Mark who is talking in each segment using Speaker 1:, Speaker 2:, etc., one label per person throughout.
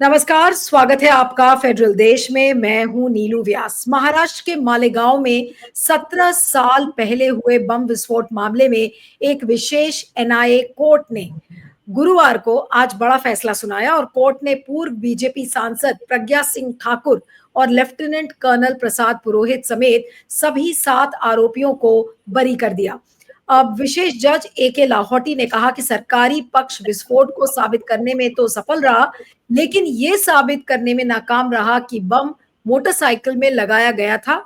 Speaker 1: नमस्कार, स्वागत है आपका फेडरल देश में। मैं हूं नीलू व्यास। महाराष्ट्र के मालेगांव में 17 साल पहले हुए बम विस्फोट मामले में एक विशेष एनआईए कोर्ट ने गुरुवार को आज बड़ा फैसला सुनाया और कोर्ट ने पूर्व बीजेपी सांसद प्रज्ञा सिंह ठाकुर और लेफ्टिनेंट कर्नल प्रसाद पुरोहित समेत सभी 7 आरोपियों को बरी कर दिया। अब विशेष जज ए.के. लाहौटी ने कहा कि सरकारी पक्ष विस्फोट को साबित करने में तो सफल रहा, लेकिन ये साबित करने में नाकाम रहा कि बम मोटरसाइकिल में लगाया गया था।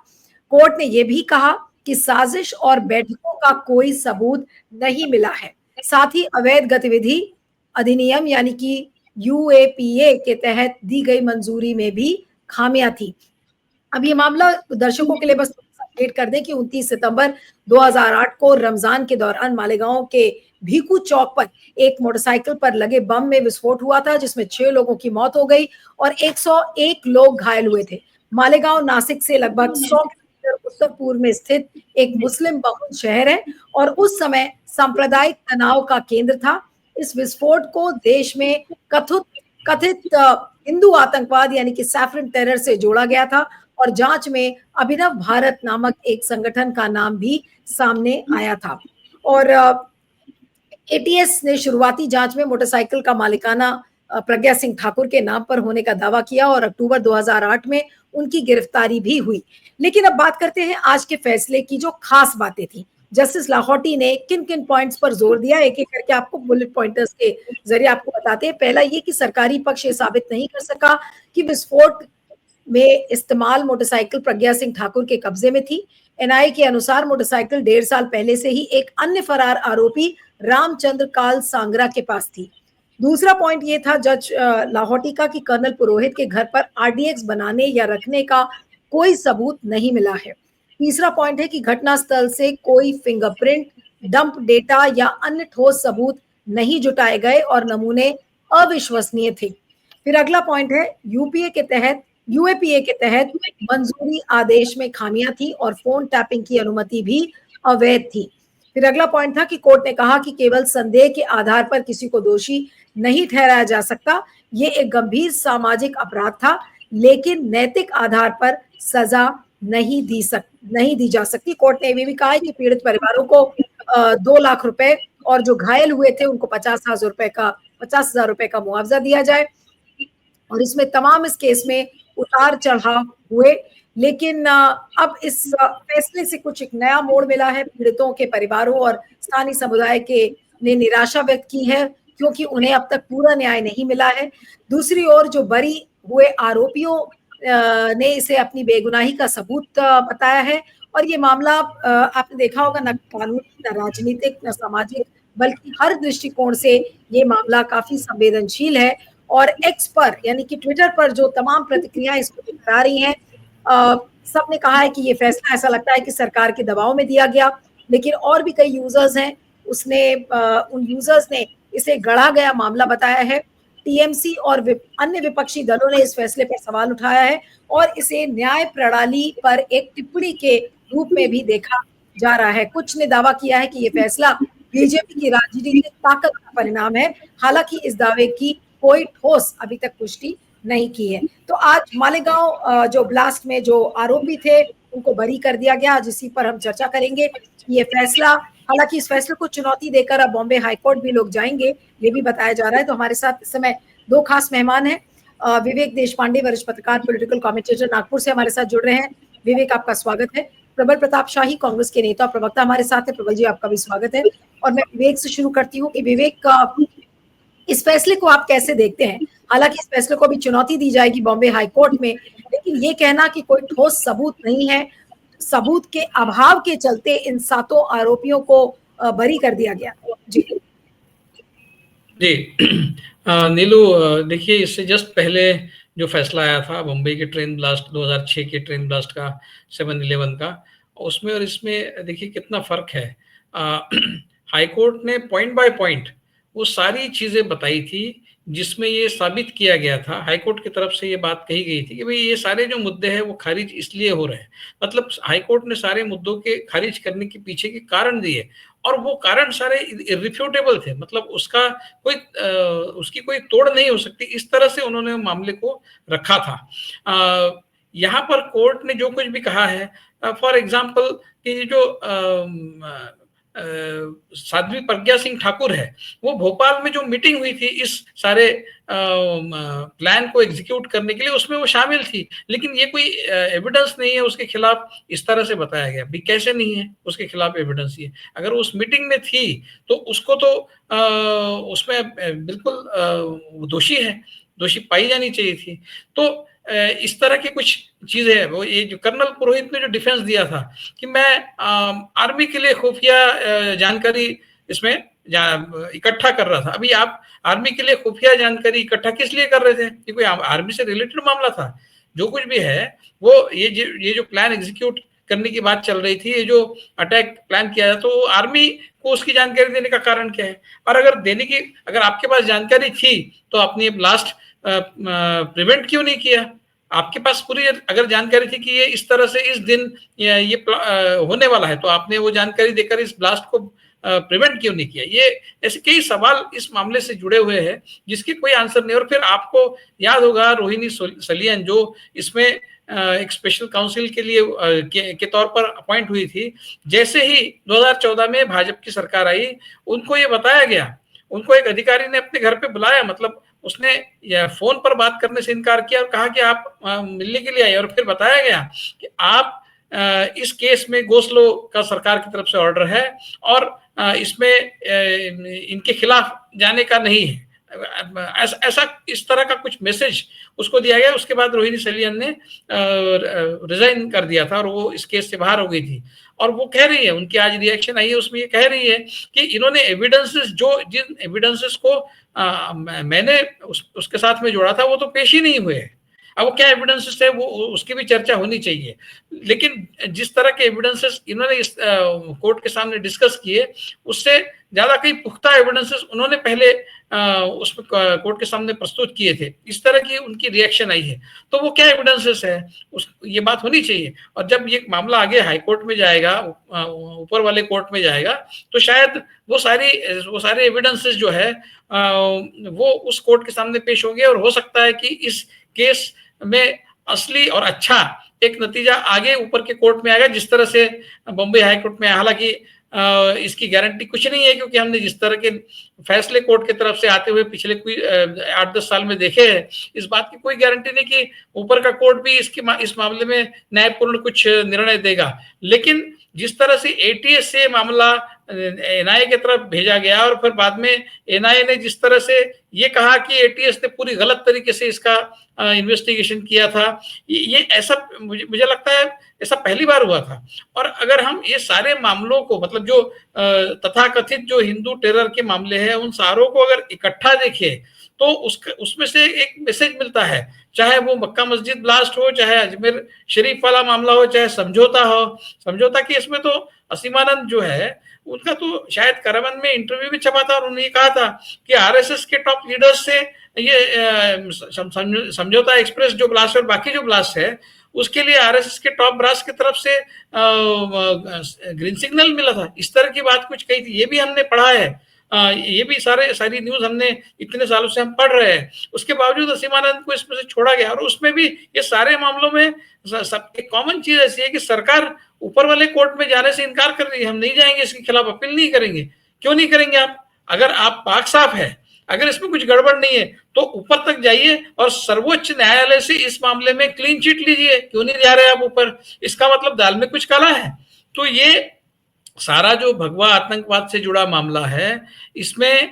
Speaker 1: कोर्ट ने यह भी कहा कि साजिश और बैठकों का कोई सबूत नहीं मिला है। साथ ही अवैध गतिविधि अधिनियम यानी कि यूएपीए के तहत दी गई मंजूरी में भी खामियां थी। अब ये मामला दर्शकों के लिए बस अपडेट कर दें कि 29 सितंबर 2008 को रमजान के दौरान मालेगांव के भीकू चौक पर एक मोटरसाइकिल पर लगे बम में विस्फोट हुआ था, जिसमें 6 लोगों की मौत हो गई और 101 लोग घायल हुए थे। मालेगांव नासिक से लगभग 100 किलोमीटर उत्तर पूर्व में स्थित एक मुस्लिम बहुल शहर है और उस समय सांप्रदायिक तनाव का केंद्र था। इस विस्फोट को देश में कथित हिंदू आतंकवाद यानी कि सैफरन टेरर से जोड़ा गया था और जांच में अभिनव भारत नामक एक संगठन का नाम भी सामने आया था। और एटीएस ने शुरुआती जांच में मोटरसाइकिल का मालिकाना प्रज्ञा सिंह ठाकुर के नाम पर होने का दावा किया और अक्टूबर 2008 में उनकी गिरफ्तारी भी हुई। लेकिन अब बात करते हैं आज के फैसले की जो खास बातें थी। जस्टिस लाहौटी ने किन किन पॉइंट्स पर जोर दिया, एक एक करके आपको बुलेट पॉइंटर्स के जरिए आपको बताते हैं। पहला ये कि सरकारी पक्ष ये साबित नहीं कर सका कि विस्फोट में इस्तेमाल मोटरसाइकिल प्रज्ञा सिंह ठाकुर के कब्जे में थी। एनआईए के अनुसार मोटरसाइकिल 1.5 साल पहले से ही एक अन्य फरार आरोपी रामचंद्र काल सांगरा के पास थी। दूसरा पॉइंट ये था जज लाहौटी का कि कर्नल पुरोहित के घर पर आरडीएक्स बनाने या रखने का कोई सबूत नहीं मिला है। तीसरा पॉइंट है कि घटनास्थल से कोई फिंगरप्रिंट, डंप डेटा या अन्य ठोस सबूत नहीं जुटाए गए और नमूने अविश्वसनीय थे। फिर अगला पॉइंट है यूएपीए के तहत मंजूरी आदेश में खामियां थी और फोन टैपिंग की अनुमति भी अवैध थी। फिर अगला पॉइंट था कि कोर्ट ने कहा कि केवल संदेह के आधार पर किसी को दोषी नहीं ठहराया जा सकता। ये एक गंभीर सामाजिक अपराध था, लेकिन नैतिक आधार पर सजा नहीं दी जा सकती। कोर्ट ने ये भी कहा है कि पीड़ित परिवारों को 2 लाख रुपए और जो घायल हुए थे उनको 50,000 रुपए का मुआवजा दिया जाए। और इसमें तमाम इस केस में उतार चढ़ाव हुए, लेकिन अब इस फैसले से कुछ एक नया मोड़ मिला है। पीड़ितों के परिवारों और स्थानीय समुदाय के ने निराशा व्यक्त की है क्योंकि उन्हें अब तक पूरा न्याय नहीं मिला है। दूसरी ओर जो बरी हुए आरोपियों ने इसे अपनी बेगुनाही का सबूत बताया है और ये मामला आपने देखा होगा न कानूनी, न राजनीतिक, न सामाजिक, बल्कि हर दृष्टिकोण से ये मामला काफी संवेदनशील है। और एक्स पर यानी कि ट्विटर पर जो तमाम प्रतिक्रियाएं इसको दिखा रही हैं, सबने कहा है कि ये फैसला ऐसा लगता है कि सरकार के दबाव में दिया गया। लेकिन और भी कई यूजर्स हैं, उन यूजर्स ने इसे गढ़ा गया मामला बताया है। टीएमसी और अन्य विपक्षी दलों ने इस फैसले पर सवाल उठाया है और इसे न्याय प्रणाली पर एक टिप्पणी के रूप में भी देखा जा रहा है। कुछ ने दावा किया है कि ये फैसला बीजेपी की राजनीतिक ताकत का परिणाम है। हालांकि इस दावे की कोई ठोस अभी तक पुष्टि नहीं की है। तो आज मालेगांव जो ब्लास्ट में जो आरोपी थे उनको बरी कर दिया गया, आज इसी पर हम चर्चा करेंगे। ये फैसला, हालांकि इस फैसले को चुनौती देकर अब बॉम्बे हाईकोर्ट भी लोग जाएंगे, ये भी बताया जा रहा है। तो हमारे साथ इस समय 2 खास मेहमान हैं। विवेक देशपांडे, वरिष्ठ पत्रकार, पॉलिटिकल कमेंटेटर, नागपुर से हमारे साथ जुड़ रहे हैं। विवेक, आपका स्वागत है। प्रबल प्रताप शाही, कांग्रेस के नेता प्रवक्ता, हमारे साथ है। प्रबल जी, आपका भी स्वागत है। और मैं विवेक से शुरू करती हूँ कि विवेक, इस फैसले को आप कैसे देखते हैं? हालांकि इस फैसले को अभी चुनौती दी जाएगी बॉम्बे हाईकोर्ट में, लेकिन ये कहना कि कोई ठोस सबूत नहीं है, सबूत के अभाव के चलते इन 7 आरोपियों को बरी कर दिया गया। जी
Speaker 2: नीलू, देखिए, इससे जस्ट पहले जो फैसला आया था बम्बई के ट्रेन ब्लास्ट 2006 के ट्रेन ब्लास्ट का, 7/11 का, उसमें और इसमें देखिए कितना फर्क है। हाईकोर्ट ने पॉइंट बाय पॉइंट वो सारी चीजें बताई थी जिसमें ये साबित किया गया था। हाईकोर्ट की तरफ से ये बात कही गई थी कि भाई ये सारे जो मुद्दे हैं वो खारिज इसलिए हो रहे हैं, मतलब हाईकोर्ट ने सारे मुद्दों के खारिज करने के पीछे के कारण दिए और वो कारण सारे इर्रिफ्यूटेबल थे, मतलब उसका कोई उसकी कोई तोड़ नहीं हो सकती, इस तरह से उन्होंने मामले को रखा था। यहाँ पर कोर्ट ने जो कुछ भी कहा है, फॉर एग्जाम्पल कि जो साध्वी प्रज्ञा सिंह ठाकुर है, वो भोपाल में जो मीटिंग हुई थी इस सारे प्लान को एग्जीक्यूट करने के लिए, उसमें वो शामिल थी, लेकिन ये कोई एविडेंस नहीं है उसके खिलाफ, इस तरह से बताया गया। भी कैसे नहीं है उसके खिलाफ एविडेंस? ये अगर उस मीटिंग में थी तो उसको तो उसमें बिल्कुल दोषी है, दोषी पाई जानी चाहिए थी। तो इस तरह की कुछ चीजें हैं। वो ये जो कर्नल पुरोहित ने जो डिफेंस दिया था कि मैं आर्मी के लिए खुफिया जानकारी इसमें इकट्ठा कर रहा था। अभी आप आर्मी के लिए खुफिया जानकारी इकट्ठा किस लिए कर रहे थे? ये कोई आर्मी से रिलेटेड मामला था? जो कुछ भी है वो ये जो प्लान एग्जीक्यूट करने की बात चल रही थी, ये जो अटैक प्लान किया था, तो आर्मी को उसकी जानकारी देने का कारण क्या है? और अगर आपके पास जानकारी थी तो आपने ये ब्लास्ट प्रिवेंट क्यों नहीं किया? आपके पास पूरी अगर जानकारी थी कि ये इस तरह से इस दिन ये होने वाला है, तो आपने वो जानकारी देकर इस ब्लास्ट को प्रिवेंट क्यों नहीं किया? ये ऐसे कई सवाल इस मामले से जुड़े हुए हैं जिसकी कोई आंसर नहीं। और फिर आपको याद होगा रोहिणी सलियन जो इसमें एक स्पेशल काउंसिल के लिए के तौर पर अपॉइंट हुई थी, जैसे ही 2014 में भाजपा की सरकार आई, उनको ये बताया गया, उनको एक अधिकारी ने अपने घर पे बुलाया, मतलब उसने फोन पर बात करने से इनकार किया और कहा कि आप मिलने के लिए आए, और फिर बताया गया कि आप इस केस में गोसलो का सरकार की तरफ से ऑर्डर है और इसमें इनके खिलाफ जाने का नहीं है। ऐसा इस तरह का कुछ मैसेज उसको दिया गया। उसके बाद रोहिणी सलियन ने रिजाइन कर दिया था और वो इस केस से बाहर हो गई थी। और वो कह रही है, उनकी आज रिएक्शन आई है, उसमें ये कह रही है कि इन्होंने एविडेंसेस जिन एविडेंसेस को मैंने उसके साथ में जोड़ा था वो तो पेश ही नहीं हुए। अब वो क्या एविडेंसेस है वो उसकी भी चर्चा होनी चाहिए, लेकिन जिस तरह के एविडेंसेस इन्होंने इस कोर्ट के सामने डिस्कस किए, उससे ज्यादा कई पुख्ता एविडेंसेस उन्होंने पहले उसमें कोर्ट के सामने प्रस्तुत किए थे। इस तरह की उनकी रिएक्शन आई है, तो वो क्या एविडेंसेस है ये बात होनी चाहिए। और जब ये मामला आगे हाई कोर्ट में जाएगा, ऊपर वाले कोर्ट में जाएगा, तो शायद वो सारे एविडेंसेस जो है वो उस कोर्ट के सामने पेश होंगे और हो सकता है कि इस केस में असली और अच्छा एक नतीजा आगे ऊपर के कोर्ट में आएगा, जिस तरह से बॉम्बे हाई कोर्ट में। हालांकि इसकी गारंटी कुछ नहीं है, क्योंकि हमने जिस तरह के फैसले कोर्ट की तरफ से आते हुए पिछले कोई 8-10 साल में देखे हैं, इस बात की कोई गारंटी नहीं कि ऊपर का कोर्ट भी इस मामले में न्यायपूर्ण कुछ निर्णय देगा। लेकिन जिस तरह से एटीएस से मामला एनआईए की तरफ भेजा गया और फिर बाद में एनआईए ने जिस तरह से ये कहा कि एटीएस ने पूरी गलत तरीके से इसका इन्वेस्टिगेशन किया था, ये ऐसा मुझे लगता है ऐसा पहली बार हुआ था। और अगर हम ये सारे मामलों को, मतलब जो तथाकथित जो हिंदू टेरर के मामले हैं, उन सारों को अगर इकट्ठा देखें तो उसमें से एक मैसेज मिलता है, चाहे वो मक्का मस्जिद ब्लास्ट हो, चाहे अजमेर शरीफ वाला मामला हो, चाहे समझौता हो। समझौता केस में तो असीमानंद जो है उनका तो शायद करावन में इंटरव्यू भी छपा था और उन्होंने कहा था कि आरएसएस के टॉप लीडर्स से ये समझौता एक्सप्रेस जो ब्लास्ट और बाकी जो ब्लास्ट है उसके लिए आरएसएस के टॉप ब्रास की तरफ से ग्रीन सिग्नल मिला था। इस तरह की बात कुछ कही थी, ये भी हमने पढ़ा है। ये भी सारी न्यूज हमने इतने सालों से हम पढ़ रहे हैं। उसके बावजूद असीमानंद को इसमें से छोड़ा गया। और उसमें भी ये सारे मामलों में सब एक कॉमन चीज ऐसी है कि सरकार ऊपर वाले कोर्ट में जाने से इनकार कर रही है, हम नहीं जाएंगे, इसके खिलाफ अपील नहीं करेंगे। क्यों नहीं करेंगे आप? अगर आप पाक साफ है, अगर इसमें कुछ गड़बड़ नहीं है, तो ऊपर तक जाइए और सर्वोच्च न्यायालय से इस मामले में क्लीन चिट लीजिए। क्यों नहीं जा रहे आप ऊपर? इसका मतलब दाल में कुछ काला है। तो ये सारा जो भगवा आतंकवाद से जुड़ा मामला है, इसमें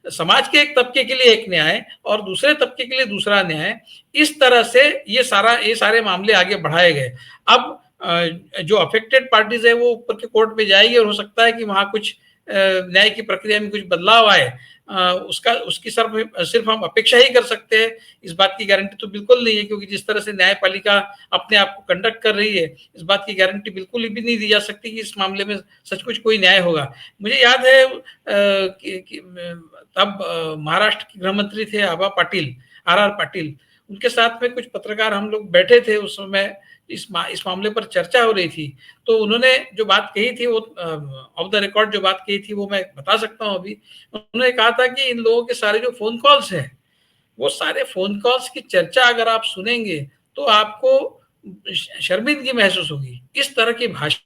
Speaker 2: समाज के एक तबके के लिए एक न्याय और दूसरे तबके के लिए दूसरा न्याय, इस तरह से ये सारे मामले आगे बढ़ाए गए। अब जो अफेक्टेड पार्टीज है वो ऊपर के कोर्ट में जाएगी और हो सकता है कि वहां कुछ न्याय की प्रक्रिया में कुछ बदलाव आए। उसकी सिर्फ हम अपेक्षा ही कर सकते हैं, इस बात की गारंटी तो बिल्कुल नहीं है, क्योंकि जिस तरह से न्यायपालिका अपने आप को कंडक्ट कर रही है, इस बात की गारंटी बिल्कुल भी नहीं दी जा सकती कि इस मामले में सचमुच कोई न्याय होगा। मुझे याद है कि तब महाराष्ट्र के गृह मंत्री थे आबा पाटिल, आर पाटिल, उनके साथ में कुछ पत्रकार हम लोग बैठे थे उस समय इस मामले पर चर्चा हो रही थी, तो उन्होंने जो बात कही थी वो ऑफ द रिकॉर्ड जो बात कही थी वो मैं बता सकता हूँ अभी। उन्होंने कहा था कि इन लोगों के सारे जो फ़ोन कॉल्स हैं, वो सारे फ़ोन कॉल्स की चर्चा अगर आप सुनेंगे, तो आपको शर्मिंदगी महसूस होगी। इस तरह की भाषा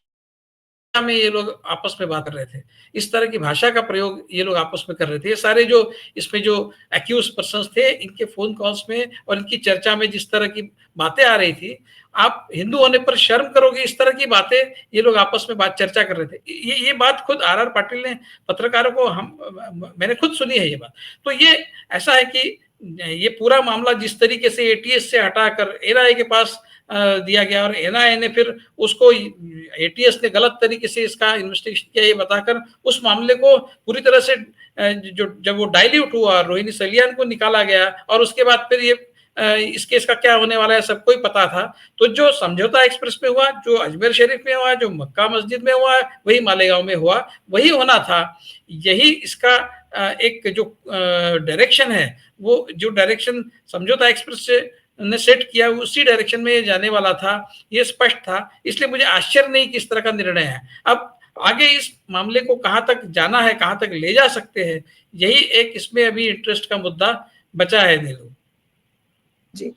Speaker 2: में ये लोग आपस में बात कर रहे थे। इस तरह की भाषा का प्रयोग ये लोग आपस में कर रहे थे। ये सारे जो इसमें जो एक्यूज़ पर्सन्स थे, इनके फ़ोन कॉल्स में और इनकी चर्चा में जिस तरह की बातें आ रही थी, आप हिंदू होने पर शर्म करोगे, इस तरह की बातें ये लोग आपस में बात चर्चा कर रहे थे। ये बात खुद आर.आर. पाटिल ने पत्रकारों को मैंने खुद सुनी है ये बात। तो ये ऐसा है कि ये पूरा मामला जिस तरीके से एटीएस से हटाकर एनआईए के पास दिया गया और एनआईए ने फिर उसको एटीएस ने गलत तरीके से इसका इन्वेस्टिगेशन किया ये बताकर उस मामले को पूरी तरह से जो जब वो डाइल्यूट हुआ, रोहिणी सलियान को निकाला गया और उसके बाद फिर ये इस केस का क्या होने वाला है सबको ही पता था। तो जो समझौता एक्सप्रेस में हुआ, जो अजमेर शरीफ में हुआ, जो मक्का मस्जिद में हुआ, वही मालेगांव में हुआ, वही होना था। यही इसका एक जो डायरेक्शन है, वो जो डायरेक्शन समझौता एक्सप्रेस से ने सेट किया उसी डायरेक्शन में ये जाने वाला था, ये स्पष्ट था। इसलिए मुझे आश्चर्य नहीं कि इस तरह का निर्णय है। अब आगे इस मामले को कहाँ तक जाना है, कहाँ तक ले जा सकते हैं, यही एक इसमें अभी इंटरेस्ट का मुद्दा बचा है नीलू।
Speaker 1: जी।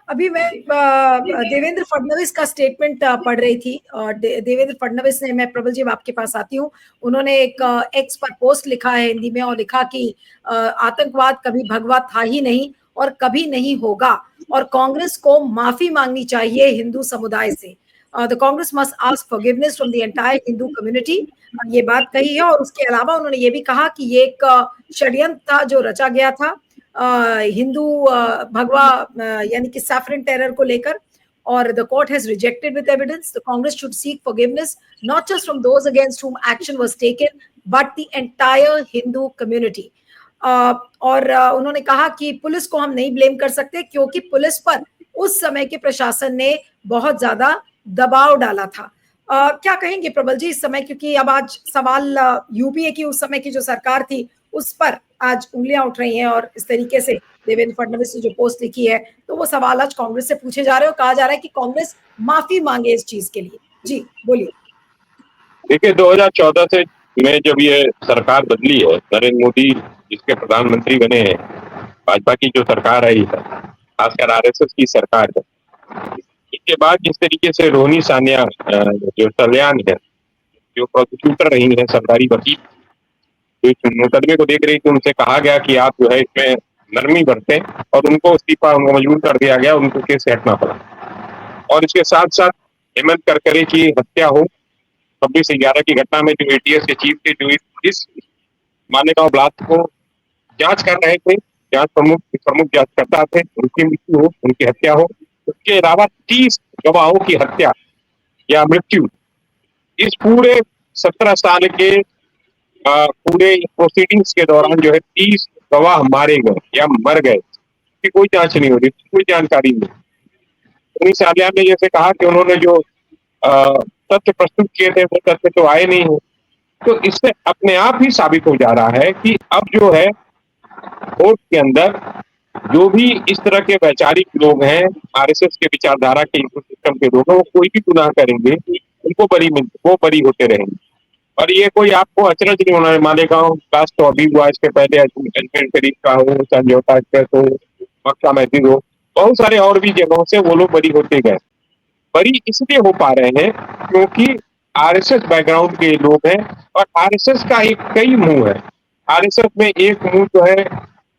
Speaker 1: अभी मैं देवेंद्र फडणवीस का स्टेटमेंट पढ़ रही थी और देवेंद्र फडणवीस ने, मैं प्रबल जी आपके पास आती हूँ, उन्होंने एक एक्स पर पोस्ट लिखा है हिंदी में और लिखा कि आतंकवाद कभी भगवा था ही नहीं और कभी नहीं होगा और कांग्रेस को माफी मांगनी चाहिए हिंदू समुदाय से। The Congress must ask forgiveness from the entire Hindu community, ये बात कही है। और उसके अलावा उन्होंने ये भी कहा कि ये एक षड्यंत्र था जो रचा गया था हिंदू भगवा यानी कि सैफरन टेरर को लेकर, और the court has rejected with evidence. The Congress should seek forgiveness not just from those against whom action was taken but the entire Hindu community. और उन्होंने कहा कि पुलिस को हम नहीं ब्लेम कर सकते क्योंकि पुलिस पर उस समय के प्रशासन ने बहुत ज्यादा दबाव डाला था। क्या कहेंगे प्रबल जी इस समय, क्योंकि अब आज सवाल यूपीए की उस समय की जो सरकार थी उस पर आज उंगलियां उठ रही हैं और इस तरीके से देवेंद्र फडणवीस ने जो पोस्ट लिखी है तो वो सवाल आज कांग्रेस से पूछे जा रहे हैं और कहा जा रहा है कि कांग्रेस माफी मांगे इस चीज के लिए। जी बोलिए।
Speaker 3: देखिए 2014 से में जब ये सरकार बदली है, नरेंद्र मोदी जिसके प्रधानमंत्री बने हैं, भाजपा की जो सरकार आई है, खासकर आरएसएस की सरकार है, इसके बाद जिस तरीके से रोहिणी जो सल्यान है, जो प्रोसिक्यूटर रही है, सरकारी वकील, जो इस मुकदमे को देख रही थी, उनसे कहा गया कि आप जो है इसमें नरमी बरतें और उनको इस्तीफा उनको मजबूर कर दिया गया, उनको केस से हटना पड़ा। और इसके साथ साथ हेमंत करकरे की हत्या हो, 26/11 की घटना में जो एटीएस के चीफ थे, जो इस मालेगांव ब्लास्ट को जांच कर रहे थे, जांच प्रमुख जांचकर्ता थे, उनकी मृत्यु हो, उनकी हत्या हो। उसके अलावा 30 गवाहों की हत्या या मृत्यु, इस पूरे 17 साल के पूरे प्रोसीडिंग्स के दौरान जो है 30 गवाह मारे गए या मर गए, इसकी कोई जांच नहीं हो रही, कोई जानकारी नहीं। रोहिणी सलियान ने जैसे कहा कि उन्होंने जो तथ्य प्रस्तुत किए थे वो तथ्य तो आए नहीं हो, तो इससे अपने आप ही साबित हो जा रहा है कि अब जो है कोर्ट के अंदर जो भी इस तरह के वैचारिक लोग हैं, आरएसएस के विचारधारा के सिस्टम के लोग हैं, वो कोई भी गुनाह करेंगे उनको वो बरी होते रहेंगे। और ये कोई आपको अचरज नहीं होना है, मालेगांव ब्लास्ट तो अभी हुआ, इसके पहले अजमेर शरीफ का हो, समझौता एक्सप्रेस हो, मक्का मस्जिद हो, बहुत सारे और भी जगहों से वो लोग बरी होते गए। बरी इसलिए हो पा रहे हैं क्योंकि आरएसएस बैकग्राउंड के लोग हैं और आरएसएस का एक कई मुंह है। आरएसएस में एक मुंह जो है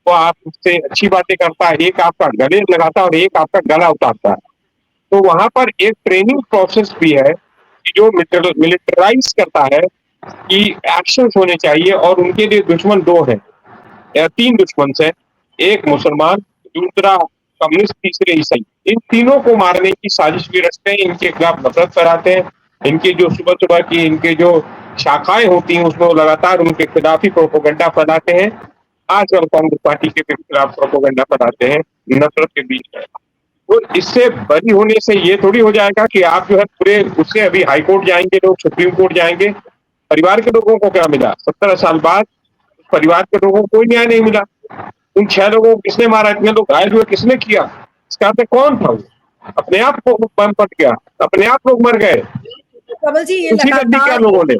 Speaker 3: वो आपसे अच्छी बातें करता है, एक आपका गले लगाता है और एक आपका गला उतारता है। तो वहां पर एक ट्रेनिंग प्रोसेस भी है जो मिलिटराइज करता है कि एक्शन होने चाहिए। और उनके लिए दुश्मन 2 हैं या 3 दुश्मन हैं, एक मुसलमान, दूसरा कम्युनिस्ट, तीसरे ईसाई। इन तीनों को मारने की साजिश भी रचते हैं, इनके खिलाफ नफरत फैलाते हैं। इनके जो सुबह की इनके जो शाखाएं होती हैं उसमें लगातार उनके खिलाफ ही प्रोपोगंडा फैलाते हैं। आजकल कांग्रेस पार्टी के खिलाफ प्रोपोगंडा फैलाते हैं नफरत के बीच में। तो इससे बरी होने से ये थोड़ी हो जाएगा कि आप जो है पूरे उससे अभी हाई कोर्ट जाएंगे लोग, सुप्रीम कोर्ट जाएंगे। परिवार के लोगों को क्या मिला? 17 साल बाद परिवार के लोगों को कोई न्याय नहीं मिला। उन 6 लोगों को किसने मारा, इतने लोग घायल हुए किसने किया, इसका अर्थ कौन था? अपने आप को बम फट गया, अपने आप लोग मर गए,
Speaker 1: प्रबल जी, ये
Speaker 3: खुशी कर दी क्या लोगों ने?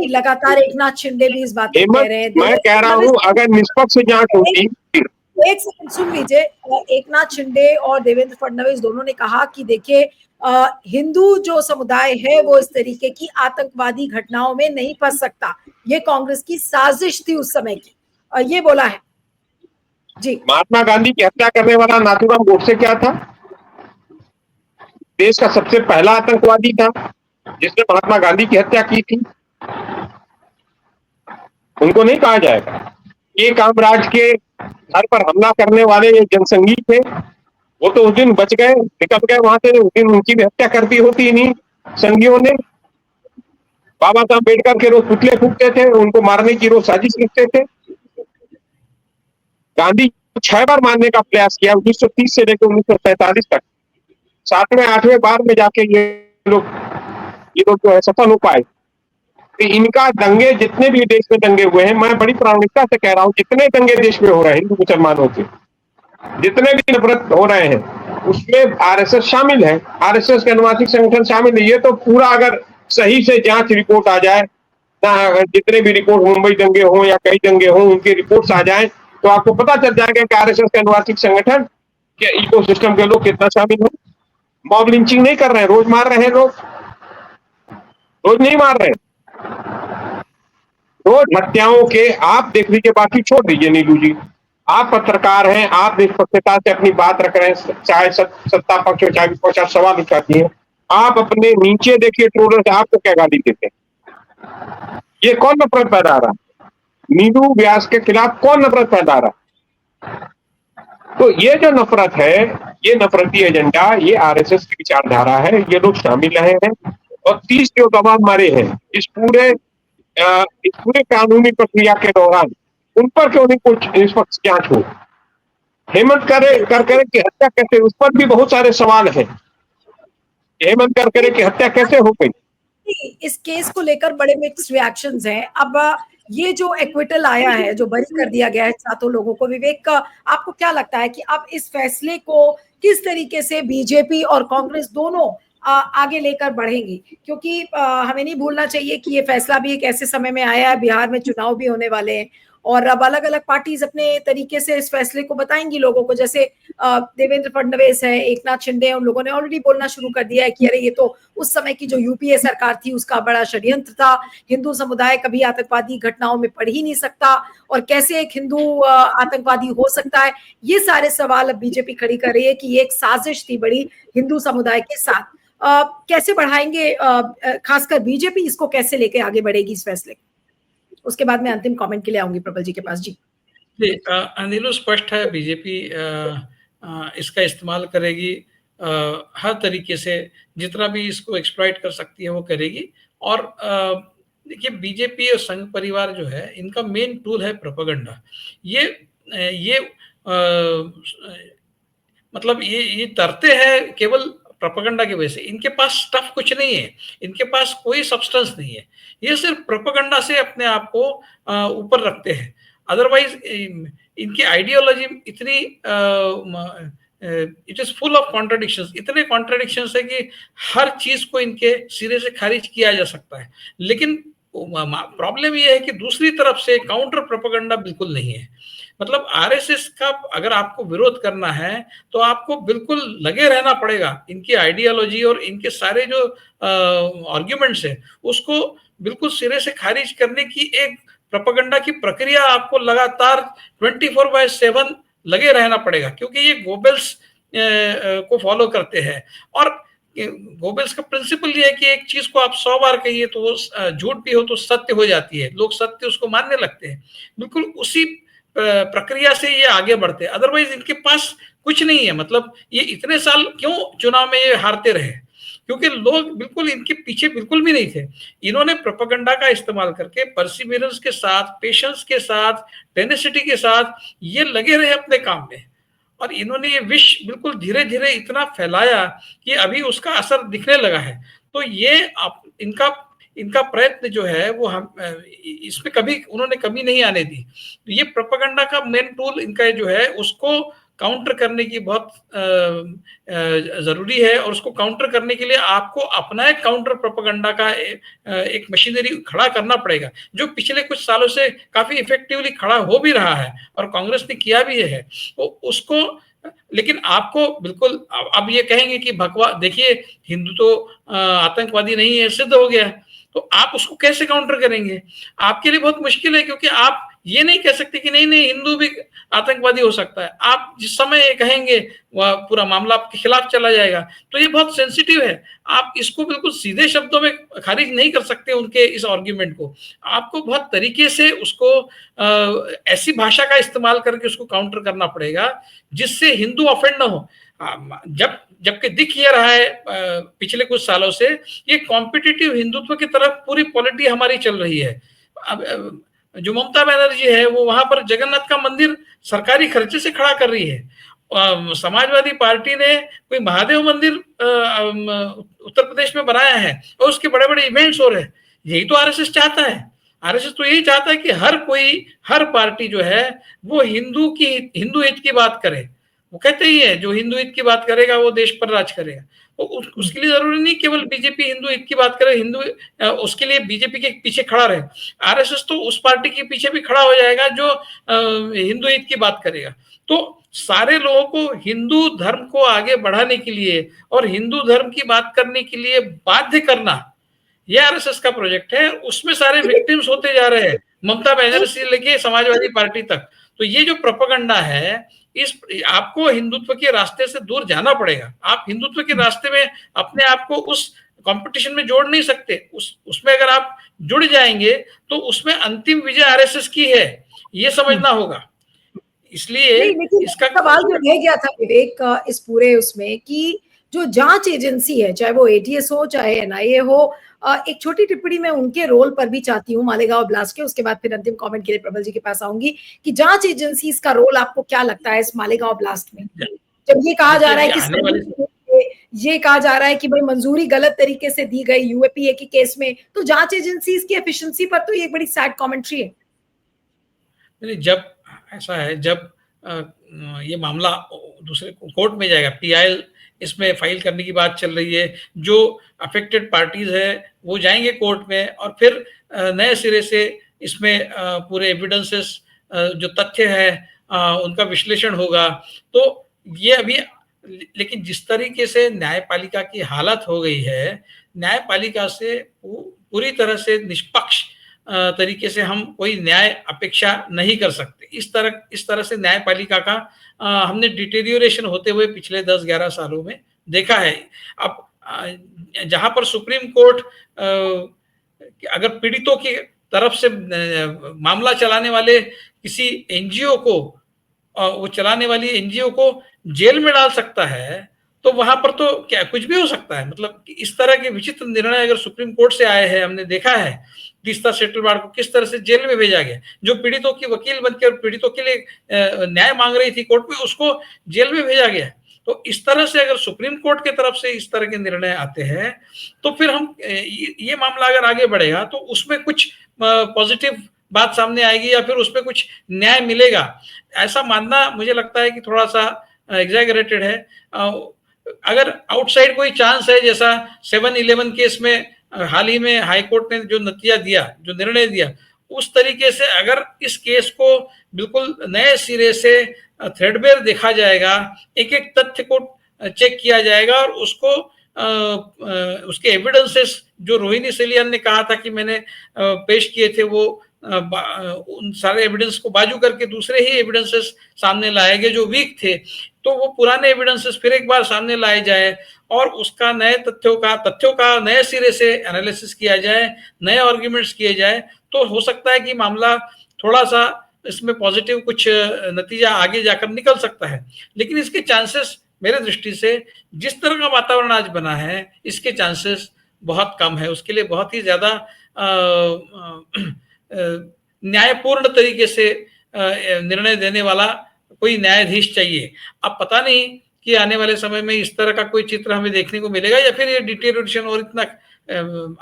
Speaker 1: लगातार एकनाथ शिंदे भी इस बात को कह
Speaker 3: हेमंत,
Speaker 1: रहे हैं।
Speaker 3: मैं कह रहा
Speaker 1: देवेंद्र
Speaker 3: हूं अगर निष्पक्ष जांच होती।
Speaker 1: एक सेकंड सुन लीजिए। एकनाथ शिंदे और देवेंद्र फडणवीस दोनों ने कहा कि देखिए, हिंदू जो समुदाय है वो इस तरीके की आतंकवादी घटनाओं में नहीं फंस सकता, ये कांग्रेस की साजिश थी उस समय की, ये बोला है जी।
Speaker 3: महात्मा गांधी की हत्या करने वाला नाथूराम गोडसे क्या था? देश का सबसे पहला आतंकवादी था जिसने महात्मा गांधी की हत्या की थी। उनको नहीं कहा जाएगा। ये कामराज के घर पर हमला करने वाले ये जनसंघी थे, वो तो उस दिन बच गए, निकल गए वहां से। उस दिन उनकी भी हत्या कर दी होती नहीं संघियों ने। बाबा साहब अम्बेडकर के रोज पुतले फूकते थे, उनको मारने की रोज साजिश लिखते थे। गांधी 6 बार मारने का प्रयास किया 1930 से लेकर 1947 तक। 7वें 8वें बार में जाके लोग ये लोग जो है सफल हो पाए। तो इनका दंगे, जितने भी देश में दंगे हुए हैं, मैं बड़ी प्रामाणिकता से कह रहा हूं, जितने दंगे देश में हो रहे हैं हिंदू मुसलमानों के, जितने भी नफरत हो रहे हैं, उसमें आरएसएस शामिल है, आरएसएस के अनुवांशिक संगठन शामिल है। ये तो पूरा अगर सही से जांच रिपोर्ट आ जाए ना, जितने भी रिपोर्ट मुंबई दंगे हो या कई दंगे हो, उनके रिपोर्ट्स आ जाए तो आपको पता चल जाएगा कि आरएसएस के अनुवांशिक संगठन के इकोसिस्टम के लोग कितना शामिल हो। मॉब लिंचिंग नहीं कर रहे हैं, रोज मार रहे हैं लोग, रोज नहीं मार रहे हैं, रोज हत्याओं के आप देख लीजिए। बाकी छोड़ दीजिए नीलू जी, आप पत्रकार हैं, आप निष्पक्षता से अपनी बात रख रहे हैं, चाहे सत्ता पक्ष हो चाहे विपक्ष, आप सवाल उठाती हैं। आप अपने नीचे देखिए ट्रोलर, आपको क्या गाली देते हैं? ये कौन नफरत फैला रहा है? नीलू व्यास के खिलाफ कौन नफरत फैला रहा है? तो ये जो नफरत है, ये नफरती एजेंडा, ये आरएसएस की विचारधारा है। ये लोग शामिल रहे हैं और 30 जो गवाह मारे हैं इस पूरे कानूनी प्रक्रिया के दौरान, उन पर क्यों नहीं कुछ निष्पक्ष जांच हो? हेमंत करकरे की हत्या कैसे, उस पर भी बहुत सारे सवाल हैं। हेमंत करकरे की हत्या कैसे हो गई?
Speaker 1: इस केस को लेकर बड़े मिक्स्ड रिएक्शंस हैं। अब ये जो एक्विटल आया है, जो बरी कर दिया गया है 7 लोगों को, विवेक आपको क्या लगता है कि अब इस फैसले को किस तरीके से बीजेपी और कांग्रेस दोनों आगे लेकर बढ़ेंगी? क्योंकि हमें नहीं भूलना चाहिए कि ये फैसला भी एक ऐसे समय में आया है, बिहार में चुनाव भी होने वाले हैं और अब अलग अलग पार्टीज अपने तरीके से इस फैसले को बताएंगी लोगों को। जैसे देवेंद्र फडणवीस है, एकनाथ शिंदे है, उन लोगों ने ऑलरेडी बोलना शुरू कर दिया है कि अरे ये तो उस समय की जो यूपीए सरकार थी उसका बड़ा षड्यंत्र था, हिंदू समुदाय कभी आतंकवादी घटनाओं में पड़ ही नहीं सकता और कैसे एक हिंदू आतंकवादी हो सकता है। ये सारे सवाल अब बीजेपी खड़ी कर रही है कि ये एक साजिश थी बड़ी हिंदू समुदाय के साथ। कैसे बढ़ाएंगे, खासकर बीजेपी इसको कैसे लेके आगे बढ़ेगी इस फैसले? उसके बाद मैं अंतिम कमेंट के लिए आऊंगी प्रबल जी के पास। जी
Speaker 2: अनिल, स्पष्ट है बीजेपी इसका इस्तेमाल करेगी, हर तरीके से जितना भी इसको एक्सप्लॉइट कर सकती है वो करेगी। और देखिए, बीजेपी और संघ परिवार जो है, इनका मेन टूल है प्रोपेगेंडा। ये मतलब ये तरते हैं केवल प्रोपेगेंडा की वजह से। इनके पास स्टफ कुछ नहीं है, इनके पास कोई सब्सटेंस नहीं है, ये सिर्फ प्रोपेगेंडा से अपने आप को ऊपर रखते हैं। अदरवाइज इनकी आइडियोलॉजी इतनी it is full of contradictions, इतने कॉन्ट्रडिक्शंस है कि हर चीज को इनके सिरे से खारिज किया जा सकता है। लेकिन प्रॉब्लम ये है कि दूसरी तरफ से काउंटर प्रोपेगेंडा बिल्कुल नहीं है। मतलब आरएसएस का अगर आपको विरोध करना है तो आपको बिल्कुल लगे रहना पड़ेगा। इनकी आइडियोलॉजी और इनके सारे जो आर्ग्यूमेंट्स है उसको बिल्कुल सिरे से खारिज करने की एक प्रोपेगेंडा की प्रक्रिया आपको लगातार 24/7 लगे रहना पड़ेगा, क्योंकि ये गोबेल्स को फॉलो करते हैं। और गोबेल्स का प्रिंसिपल ये है कि एक चीज को आप 100 बार कहिए तो वो झूठ भी हो तो सत्य हो जाती है, लोग सत्य उसको मानने लगते हैं। बिल्कुल उसी प्रक्रिया से ये आगे बढ़ते हैं। अदरवाइज इनके पास कुछ नहीं है। मतलब ये इतने साल क्यों चुनाव में ये हारते रहे? क्योंकि लोग बिल्कुल इनके पीछे बिल्कुल भी नहीं थे। इन्होंने प्रोपेगेंडा का इस्तेमाल करके परसिवियरेंस के साथ, पेशेंस के साथ, टेनेसिटी के साथ ये लगे रहे अपने काम में। और इन्होंने ये विष बिल्कुल धीरे धीरे इतना फैलाया कि अभी उसका असर दिखने लगा है। तो ये इनका प्रयत्न जो है वो हम इसमें कभी उन्होंने कमी नहीं आने दी। तो ये प्रोपेगेंडा का मेन टूल इनका जो है उसको काउंटर करने की बहुत ज़रूरी है, और उसको काउंटर करने के लिए आपको अपना एक काउंटर प्रोपेगेंडा का एक मशीनरी खड़ा करना पड़ेगा, जो पिछले कुछ सालों से काफ़ी इफ़ेक्टिवली खड़ा हो भी रहा है और कांग्रेस ने किया भी है। तो उसको, लेकिन आपको बिल्कुल अब ये कहेंगे कि भगवा देखिए हिंदू तो आतंकवादी नहीं है, सिद्ध हो गया है, तो आप उसको कैसे काउंटर करेंगे? आपके लिए बहुत मुश्किल है, क्योंकि आप ये नहीं कह सकते कि नहीं हिंदू भी आतंकवादी हो सकता है। आप जिस समय ये कहेंगे वह पूरा मामला आपके खिलाफ चला जाएगा। तो ये बहुत सेंसिटिव है। आप इसको बिल्कुल सीधे शब्दों में खारिज नहीं कर सकते उनके इस आर्गुमेंट को। आपको बहुत तरीके से उसको ऐसी भाषा का इस्तेमाल करके उसको काउंटर करना पड़ेगा जिससे हिंदू ऑफेंड ना हो। जबकि दिख ये रहा है पिछले कुछ सालों से, ये कॉम्पिटिटिव हिंदुत्व की तरफ पूरी पॉलिटी हमारी चल रही है। अब जो ममता बनर्जी है वो वहां पर जगन्नाथ का मंदिर सरकारी खर्चे से खड़ा कर रही है। समाजवादी पार्टी ने कोई महादेव मंदिर उत्तर प्रदेश में बनाया है और उसके बड़े बड़े इवेंट्स हो रहे हैं। यही तो आरएसएस चाहता है। आरएसएस तो यही चाहता है कि हर पार्टी जो है वो हिंदू हित की बात करे। वो कहते ही है जो हिंदू हित की बात करेगा वो देश पर राज करेगा। तो उसके लिए जरूरी नहीं केवल बीजेपी हिंदू हित की बात करे, उसके लिए बीजेपी के पीछे खड़ा रहे। आरएसएस तो उस पार्टी के पीछे भी खड़ा हो जाएगा जो हिंदू हित की बात करेगा। तो सारे लोगों को हिंदू धर्म को आगे बढ़ाने के लिए और हिंदू धर्म की बात करने के लिए बाध्य करना, यह आरएसएस का प्रोजेक्ट है। उसमें सारे विक्टिम्स होते जा रहे हैं, ममता बनर्जी से लेके समाजवादी पार्टी तक। तो ये जो प्रोपेगेंडा है, आपको हिंदुत्व के रास्ते से दूर जाना पड़ेगा। आप हिंदुत्व के रास्ते में अपने आप को उस कंपटीशन में जोड़ नहीं सकते। उसमें अगर आप जुड़ जाएंगे तो उसमें अंतिम विजय आरएसएस की है, ये समझना होगा। इसलिए
Speaker 1: इसका सवाल जो रह गया था विवेक इस पूरे उसमें कि जो जांच एजेंसी है, चाहे वो एटीएस हो चाहे एनआईए हो, एक छोटी टिप्पणी मैं उनके रोल पर भी चाहती हूँ मालेगांव ब्लास्ट के। उसके बाद फिर अंतिम कमेंट के लिए प्रबल जी के पास आऊंगी कि जांच एजेंसी का रोल आपको क्या लगता है इस मालेगांव ब्लास्ट में, जब ये कहा जा रहा है कि भाई मंजूरी गलत तरीके से दी गई यूएपीए के केस में, तो जांच एजेंसी की एफिशिएंसी पर तो ये एक बड़ी सैड कमेंट्री है।
Speaker 2: जब ऐसा है, जब ये मामला दूसरे कोर्ट में जाएगा, पीआईएल इसमें फाइल करने की बात चल रही है, जो अफेक्टेड पार्टीज है वो जाएंगे कोर्ट में और फिर नए सिरे से इसमें पूरे एविडेंसेस जो तथ्य है उनका विश्लेषण होगा। तो ये अभी, लेकिन जिस तरीके से न्यायपालिका की हालत हो गई है, न्यायपालिका से पूरी तरह से निष्पक्ष तरीके से हम कोई न्याय अपेक्षा नहीं कर सकते। इस तरह से न्यायपालिका का हमने डिटेरियोरेशन होते हुए पिछले 10-11 सालों में देखा है। अब जहां पर सुप्रीम कोर्ट अगर पीड़ितों की तरफ से मामला चलाने वाले किसी एनजीओ को, वो चलाने वाली एनजीओ को जेल में डाल सकता है, तो वहां पर तो क्या कुछ भी हो सकता है। मतलब इस तरह के विचित्र निर्णय अगर सुप्रीम कोर्ट से आए हैं, हमने देखा है तीस्ता सेटलवाड़ को किस तरह से जेल में भेजा गया, जो पीड़ितों की वकील बनकर और पीड़ितों के लिए न्याय मांग रही थी कोर्ट में, उसको जेल में भेजा गया। तो इस तरह से अगर सुप्रीम कोर्ट की तरफ से इस तरह के निर्णय आते हैं तो फिर हम ये मामला अगर आगे बढ़ेगा तो उसमें कुछ पॉजिटिव बात सामने आएगी या फिर उसमें कुछ न्याय मिलेगा, ऐसा मानना मुझे लगता है कि थोड़ा सा एग्जैगरेटेड है। अगर आउटसाइड कोई चांस है, जैसा 7/11 केस में हाल ही में हाई कोर्ट ने जो नतीजा दिया, जो निर्णय दिया, उस तरीके से अगर इस केस को बिल्कुल नए सिरे से थ्रेडबेयर देखा जाएगा, एक एक तथ्य को चेक किया जाएगा और उसको उसके एविडेंसेस जो रोहिणी सेलियन ने कहा था कि मैंने पेश किए थे, वो उन सारे एविडेंस को बाजू करके दूसरे ही एविडेंसेस सामने लाए गए जो वीक थे, तो वो पुराने एविडेंसेस फिर एक बार सामने लाए जाए और उसका नए तथ्यों का नए सिरे से एनालिसिस किया जाए, नए आर्ग्यूमेंट्स किए जाए, तो हो सकता है कि मामला थोड़ा सा इसमें पॉजिटिव कुछ नतीजा आगे जाकर निकल सकता है। लेकिन इसके चांसेस मेरे दृष्टि से जिस तरह का वातावरण आज बना है, इसके चांसेस बहुत कम है। उसके लिए बहुत ही ज्यादा न्यायपूर्ण तरीके से निर्णय देने वाला कोई न्यायाधीश चाहिए। अब पता नहीं कि आने वाले समय में इस तरह का कोई चित्र हमें देखने को मिलेगा या फिर ये डिटेरियोरेशन और इतना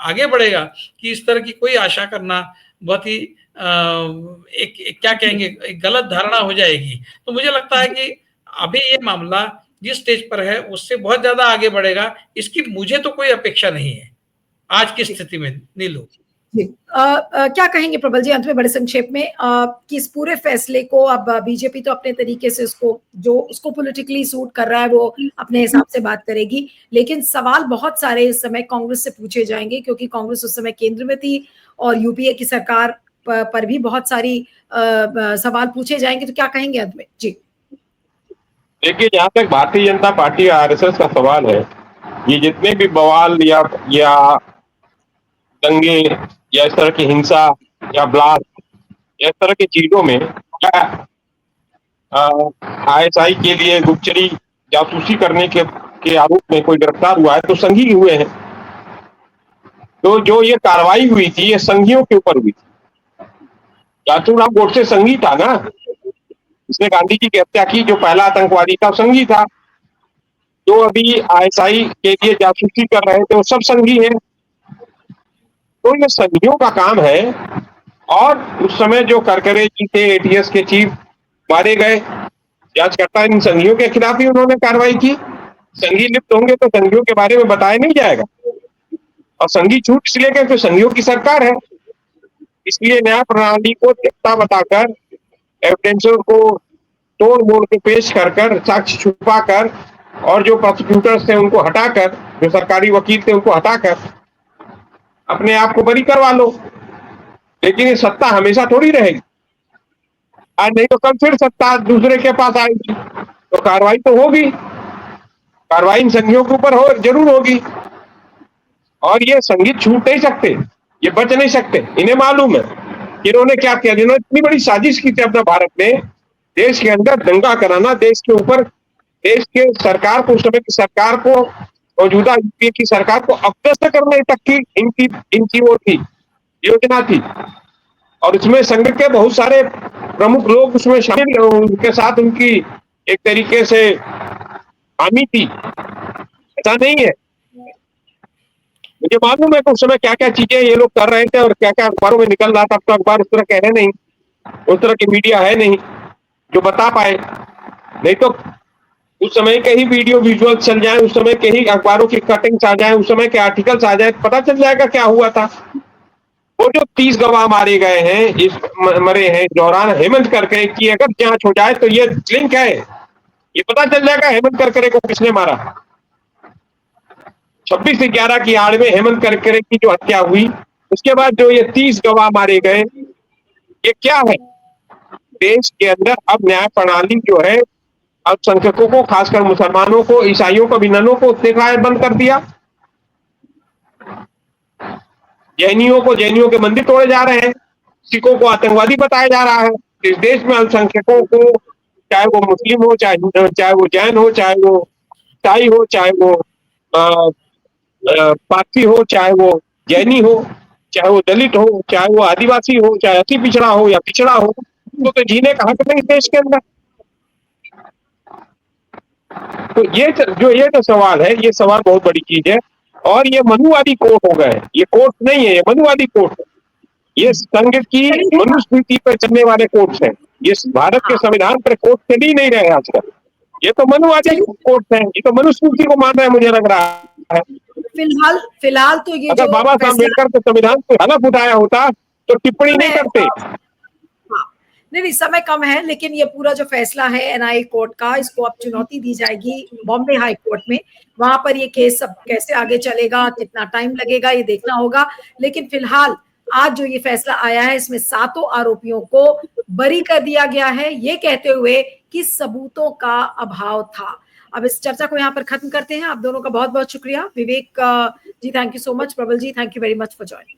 Speaker 2: आगे बढ़ेगा कि इस तरह की कोई आशा करना बहुत ही क्या कहेंगे, एक गलत धारणा हो जाएगी। तो मुझे लगता है कि अभी ये मामला जिस स्टेज पर है उससे बहुत ज्यादा आगे बढ़ेगा, इसकी मुझे तो कोई अपेक्षा नहीं है आज की स्थिति में। नीलू
Speaker 1: जी क्या कहेंगे प्रबल जी अंत में बड़े संक्षेप में कि इस पूरे फैसले को अब बीजेपी तो अपने तरीके से उसको पॉलिटिकली सूट कर रहा है वो अपने हिसाब से बात करेगी, लेकिन सवाल बहुत सारे इस समय कांग्रेस से पूछे जाएंगे क्योंकि कांग्रेस उस समय केंद्र में थी और यूपीए की सरकार पर भी बहुत सारी सवाल पूछे जाएंगे, तो क्या कहेंगे अंत में? जी
Speaker 3: देखिए, जहां तक भारतीय जनता पार्टी आरएसएस का सवाल है, ये जितने भी बवाल या दंगे या इस तरह की हिंसा या ब्लास्ट या इस तरह की चीजों में क्या आईएसआई के लिए गुप्तचरी जासूसी करने के आरोप में कोई गिरफ्तार हुआ है तो संघी हुए हैं। तो जो ये कार्रवाई हुई थी ये संघियों के ऊपर हुई थी। जासूराम गोडसे संघी था ना, इसने गांधी जी की हत्या की, जो पहला आतंकवादी था संघी था। जो अभी आईएसआई के लिए जासूसी कर रहे थे वो सब संघी हैं। तो ये संघियों का काम है। और उस समय जो करकरे जी थे एटीएस के चीफ मारे गए, जांचकर्ता इन संघियों के खिलाफ ही उन्होंने कार्रवाई की। संघी लिप्त होंगे तो संघियों के बारे में बताया नहीं जाएगा, और संघी छूट इसलिए गए तो संघियों की सरकार है। इसलिए न्याय प्रणाली को त्यक्ता बताकर, एविडेंसों को तोड़ मोड़ के पेश कर साक्ष्य छुपा कर, और जो प्रोसिक्यूटर्स थे उनको हटाकर, जो सरकारी वकील थे उनको हटाकर अपने आप को बरी करवा लो। लेकिन ये सत्ता हमेशा थोड़ी रहेगी, आज नहीं तो कल फिर सत्ता दूसरे के पास आएगी, तो कार्रवाई तो होगी। कार्रवाई इन संघियों के ऊपर जरूर होगी। और ये संघी छूट नहीं सकते, ये बच नहीं सकते। इन्हें मालूम है कि इन्होंने क्या किया। जिन्होंने इतनी बड़ी साजिश की थी अपना भारत में देश के अंदर दंगा कराना, देश के ऊपर, देश के सरकार को, उस समय की सरकार को, मौजूदा यूपीए की सरकार को अपदस्थ करने तक की इनकी वो थी, योजना थी। और इसमें संघ के बहुत सारे प्रमुख लोग उसमें शामिल, उनके साथ उनकी एक तरीके से हामी थी। ऐसा नहीं है, मुझे मालूम है कि उस समय क्या क्या चीजें ये लोग कर रहे थे और क्या क्या अखबारों में निकल रहा था। अब तो अखबार उस तरह के है नहीं, उस तरह की मीडिया है नहीं जो बता पाए। नहीं तो उस समय के ही वीडियो विजुअल चल जाए, उस समय के ही अखबारों की कटिंग्स आ जाए, उस समय के आर्टिकल्स आ जाए, पता चल जाएगा क्या हुआ था। वो जो 30 गवाह मारे गए हैं, मरे हैं दौरान हेमंत करकरे की, अगर जांच हो जाए तो ये लिंक है, ये पता चल जाएगा हेमंत करकरे को किसने मारा। 26/11 की आड़ में हेमंत करकरे की जो हत्या हुई, उसके बाद जो ये 30 गवाह मारे गए, ये क्या है? देश के अंदर अब न्याय प्रणाली जो है, अल्पसंख्यकों को, खासकर मुसलमानों को, ईसाइयों को, बिनानों को देखना बंद कर दिया। जैनियों के मंदिर तोड़े जा रहे हैं, सिखों को आतंकवादी बताया जा रहा है। इस देश में अल्पसंख्यकों को, चाहे वो मुस्लिम हो, चाहे वो जैन हो, चाहे वो ईसाई हो, चाहे वो पारसी हो, चाहे वो जैनी हो, चाहे वो दलित हो, चाहे वो आदिवासी हो, चाहे अति पिछड़ा हो या पिछड़ा हो, तो जीने का हक नहीं देश के अंदर। तो ये जो सवाल है, ये सवाल बहुत बड़ी चीज है। और ये मनुवादी कोर्ट हो गए, ये कोर्ट नहीं है, ये मनुवादी कोर्ट है। ये संघ की मनुस्मृति पर चलने वाले कोर्ट हैं। ये भारत के संविधान पर कोर्ट चल ही नहीं रहे आजकल। ये तो मनुवादी कोर्ट है, ये तो मनुस्मृति को मान रहे हैं, मुझे लग रहा है।
Speaker 1: फिलहाल तो ये
Speaker 3: अगर बाबा साहब अम्बेडकर के संविधान को हलफ उठाया होता तो टिप्पणी नहीं करते।
Speaker 1: नहीं, समय कम है, लेकिन ये पूरा जो फैसला है एनआईए कोर्ट का, इसको अब चुनौती दी जाएगी बॉम्बे हाई कोर्ट में। वहां पर ये केस सब कैसे आगे चलेगा, कितना टाइम लगेगा, ये देखना होगा। लेकिन फिलहाल आज जो ये फैसला आया है, इसमें 7 आरोपियों को बरी कर दिया गया है, ये कहते हुए कि सबूतों का अभाव था। अब इस चर्चा को यहाँ पर खत्म करते हैं। आप दोनों का बहुत बहुत शुक्रिया। Vivek ji thank you so much, Prabal ji thank you very much for joining.